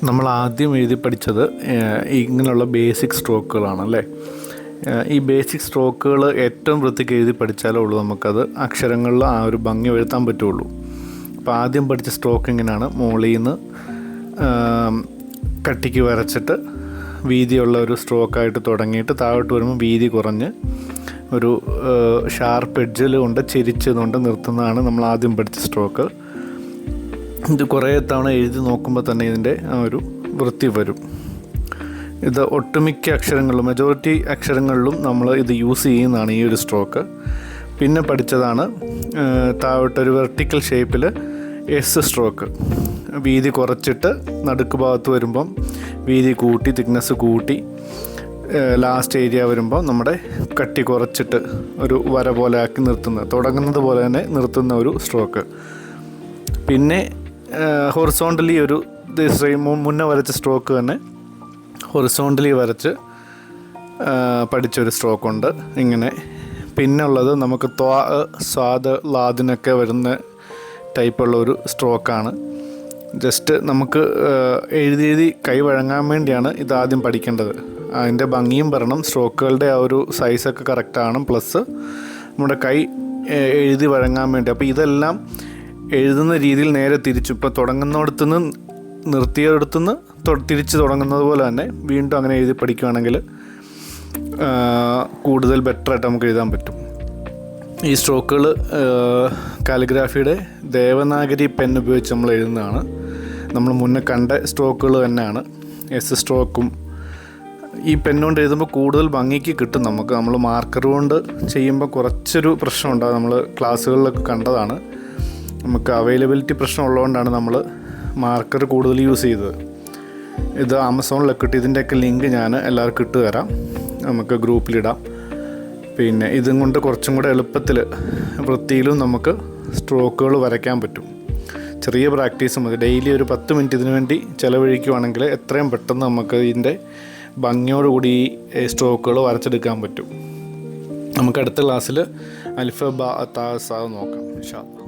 നമ്മൾ ആദ്യം എഴുതി പഠിച്ചത് ഇങ്ങനെയുള്ള ബേസിക് സ്ട്രോക്കുകളാണല്ലേ. ഈ ബേസിക് സ്ട്രോക്കുകൾ ഏറ്റവും വൃത്തിക്ക് എഴുതി പഠിച്ചാലേ ഉള്ളൂ നമുക്കത് അക്ഷരങ്ങളിൽ ആ ഒരു ഭംഗി വരുത്താൻ പറ്റുള്ളൂ. അപ്പോൾ ആദ്യം പഠിച്ച സ്ട്രോക്ക് ഇങ്ങനെയാണ്. മുകളിൽ നിന്ന് കട്ടിക്ക് വരച്ചിട്ട് വീതിയുള്ള ഒരു സ്ട്രോക്കായിട്ട് തുടങ്ങിയിട്ട് താഴോട്ട് വരുമ്പോൾ വീതി കുറഞ്ഞ് ഒരു ഷാർപ്പ് എഡ്ജിൽ കൊണ്ട് ചെരിച്ചതുകൊണ്ട് നിർത്തുന്നതാണ് നമ്മൾ ആദ്യം പഠിച്ച സ്ട്രോക്ക്. ഇത് കുറേ തവണ എഴുതി നോക്കുമ്പോൾ തന്നെ ഇതിൻ്റെ ആ ഒരു വൃത്തി വരും. ഇത് ഒട്ടുമിക്ക അക്ഷരങ്ങളിലും മെജോറിറ്റി അക്ഷരങ്ങളിലും നമ്മൾ ഇത് യൂസ് ചെയ്യുന്നതാണ് ഈ ഒരു സ്ട്രോക്ക്. പിന്നെ പഠിച്ചതാണ് താഴോട്ടൊരു വെർട്ടിക്കൽ ഷേപ്പിൽ എസ് സ്ട്രോക്ക്. വീതി കുറച്ചിട്ട് നടുക്ക് ഭാഗത്ത് വരുമ്പം വീതി കൂട്ടി തിക്നെസ് കൂട്ടി ലാസ്റ്റ് ഏരിയ വരുമ്പോൾ നമ്മുടെ കട്ടി കുറച്ചിട്ട് ഒരു വര പോലെ ആക്കി തുടങ്ങുന്നത് പോലെ തന്നെ നിർത്തുന്ന ഒരു സ്ട്രോക്ക്. പിന്നെ ഹൊറിസോണ്ടലി ഒരു മുന്നേ വരച്ച സ്ട്രോക്ക് തന്നെ ഹൊറിസോണ്ടലി വരച്ച് പഠിച്ചൊരു സ്ട്രോക്കുണ്ട് ഇങ്ങനെ. പിന്നുള്ളത് നമുക്ക് സ്വാദ് ലാദിനൊക്കെ വരുന്ന ടൈപ്പുള്ള ഒരു സ്ട്രോക്കാണ്. ജസ്റ്റ് നമുക്ക് എഴുതി കൈ വഴങ്ങാൻ വേണ്ടിയാണ് ഇതാദ്യം പഠിക്കേണ്ടത്. അതിൻ്റെ ഭംഗിയും വരണം, സ്ട്രോക്കുകളുടെ ആ ഒരു സൈസൊക്കെ കറക്റ്റാണ്, പ്ലസ് നമ്മുടെ കൈ എഴുതി വഴങ്ങാൻ വേണ്ടി. അപ്പോൾ ഇതെല്ലാം എഴുതുന്ന രീതിയിൽ നേരെ തിരിച്ചു, ഇപ്പോൾ തുടങ്ങുന്നിടത്തുനിന്ന് നിർത്തിയിടത്തുനിന്ന് തിരിച്ച് തുടങ്ങുന്നത് പോലെ തന്നെ വീണ്ടും അങ്ങനെ എഴുതി പഠിക്കുകയാണെങ്കിൽ കൂടുതൽ ബെറ്ററായിട്ട് നമുക്ക് എഴുതാൻ പറ്റും. ഈ സ്ട്രോക്കുകൾ കാലിഗ്രാഫിയുടെ ദേവനാഗരി പെൻ ഉപയോഗിച്ച് നമ്മൾ എഴുതുന്നതാണ്. നമ്മൾ മുന്നേ കണ്ട സ്ട്രോക്കുകൾ തന്നെയാണ്. എസ് സ്ട്രോക്കും ഈ പെന്നുകൊണ്ട് എഴുതുമ്പോൾ കൂടുതൽ ഭംഗിക്ക് കിട്ടും നമുക്ക്. നമ്മൾ മാർക്കർ കൊണ്ട് ചെയ്യുമ്പോൾ കുറച്ചൊരു പ്രശ്നമുണ്ടാകും. നമ്മൾ ക്ലാസ്സുകളിലൊക്കെ കണ്ടതാണ്. നമുക്ക് അവൈലബിലിറ്റി പ്രശ്നം ഉള്ളതുകൊണ്ടാണ് നമ്മൾ മാർക്കർ കൂടുതൽ യൂസ് ചെയ്തത്. ഇത് ആമസോണിലൊക്കെ കിട്ടും. ഇതിൻ്റെയൊക്കെ ലിങ്ക് ഞാൻ എല്ലാവർക്കും ഇട്ട് തരാം, നമുക്ക് ഗ്രൂപ്പിലിടാം. പിന്നെ ഇതും കൊണ്ട് കുറച്ചും കൂടെ എളുപ്പത്തിൽ വൃത്തിയിലും നമുക്ക് സ്ട്രോക്കുകൾ വരയ്ക്കാൻ പറ്റും. ചെറിയ പ്രാക്ടീസ് മതി. ഡെയിലി ഒരു 10 മിനിറ്റ് ഇതിനു വേണ്ടി ചിലവഴിക്കുകയാണെങ്കിൽ എത്രയും പെട്ടെന്ന് നമുക്ക് ഇതിൻ്റെ ഭംഗിയോടുകൂടി ഈ സ്ട്രോക്കുകൾ വരച്ചെടുക്കാൻ പറ്റും. നമുക്ക് അടുത്ത ക്ലാസ്സിൽ അൽഫ ബ ത സ നോക്കാം ഇൻഷാ അല്ലാഹ്.